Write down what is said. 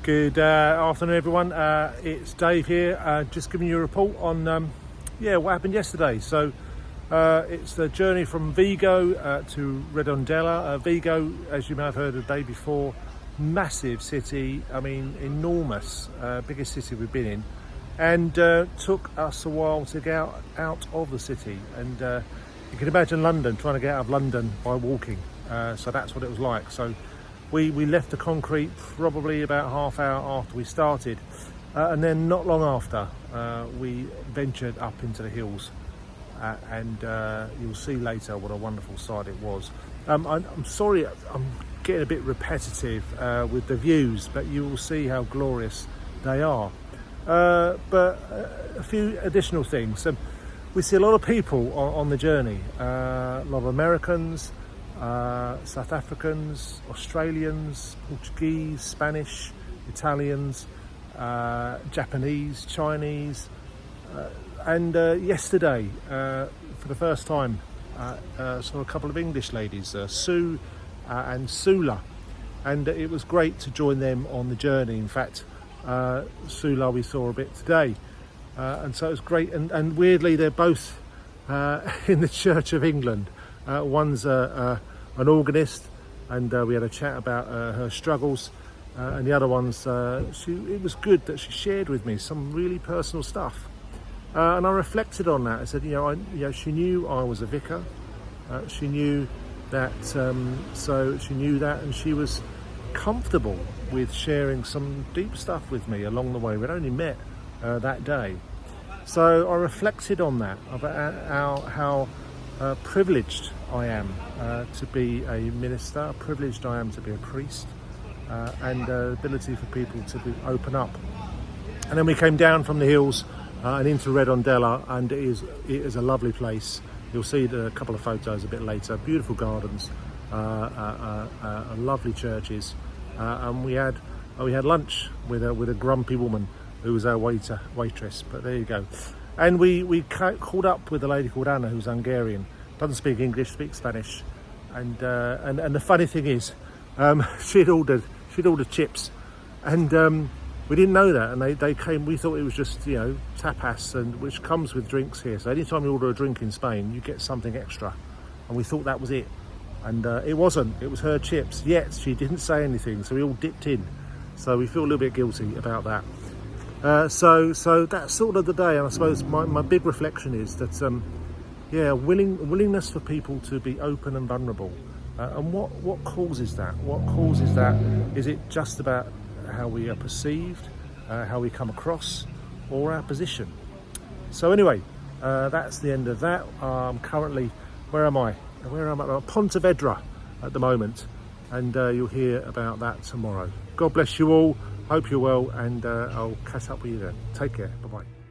Good afternoon, everyone. It's Dave here, just giving you a report on what happened yesterday. So it's the journey from Vigo to Redondela. Vigo, as you may have heard the day before, massive city. I mean, enormous, biggest city we've been in, and took us a while to get out of the city. And you can imagine London, trying to get out of London by walking. So that's what it was like. So we left the concrete probably about half hour after we started, and then not long after we ventured up into the hills, and you'll see later what a wonderful sight it was. I'm sorry I'm getting a bit repetitive with the views, but you will see how glorious they are. But a few additional things. We see a lot of people on the journey, a lot of Americans, South Africans, Australians, Portuguese, Spanish, Italians, Japanese, Chinese, and yesterday, for the first time, saw a couple of English ladies, Sue and Sula, and it was great to join them on the journey. In fact, Sula we saw a bit today, and so it was great. And weirdly, they're both in the Church of England. One's an organist, and we had a chat about her struggles, and the other one's it was good that she shared with me some really personal stuff, and I reflected on that. I said, she knew I was a vicar, she knew that, so she knew that, and she was comfortable with sharing some deep stuff with me along the way. We'd only met that day, so I reflected on that, about how privileged I am to be a minister, privileged I am to be a priest, and the ability for people to open up. And then we came down from the hills and into Redondela, and it is a lovely place. You'll see a couple of photos a bit later. Beautiful gardens, lovely churches, and we had lunch with a grumpy woman who was our waitress. But there you go. And we called up with a lady called Anna, who's Hungarian, doesn't speak English, speaks Spanish, and the funny thing is, she'd ordered chips, and we didn't know that, and they came. We thought it was just tapas, and which comes with drinks here. So anytime you order a drink in Spain, you get something extra, and we thought that was it, and it wasn't. It was her chips. Yet she didn't say anything, so we all dipped in. So we feel a little bit guilty about that. So that's sort of the day, and I suppose my big reflection is that willingness for people to be open and vulnerable, and what causes that? What causes that? Is it just about how we are perceived, how we come across, or our position? So anyway, that's the end of that. Currently, where am I? Pontevedra at the moment, and you'll hear about that tomorrow. God bless you all. Hope you're well, and I'll catch up with you then. Take care. Bye-bye.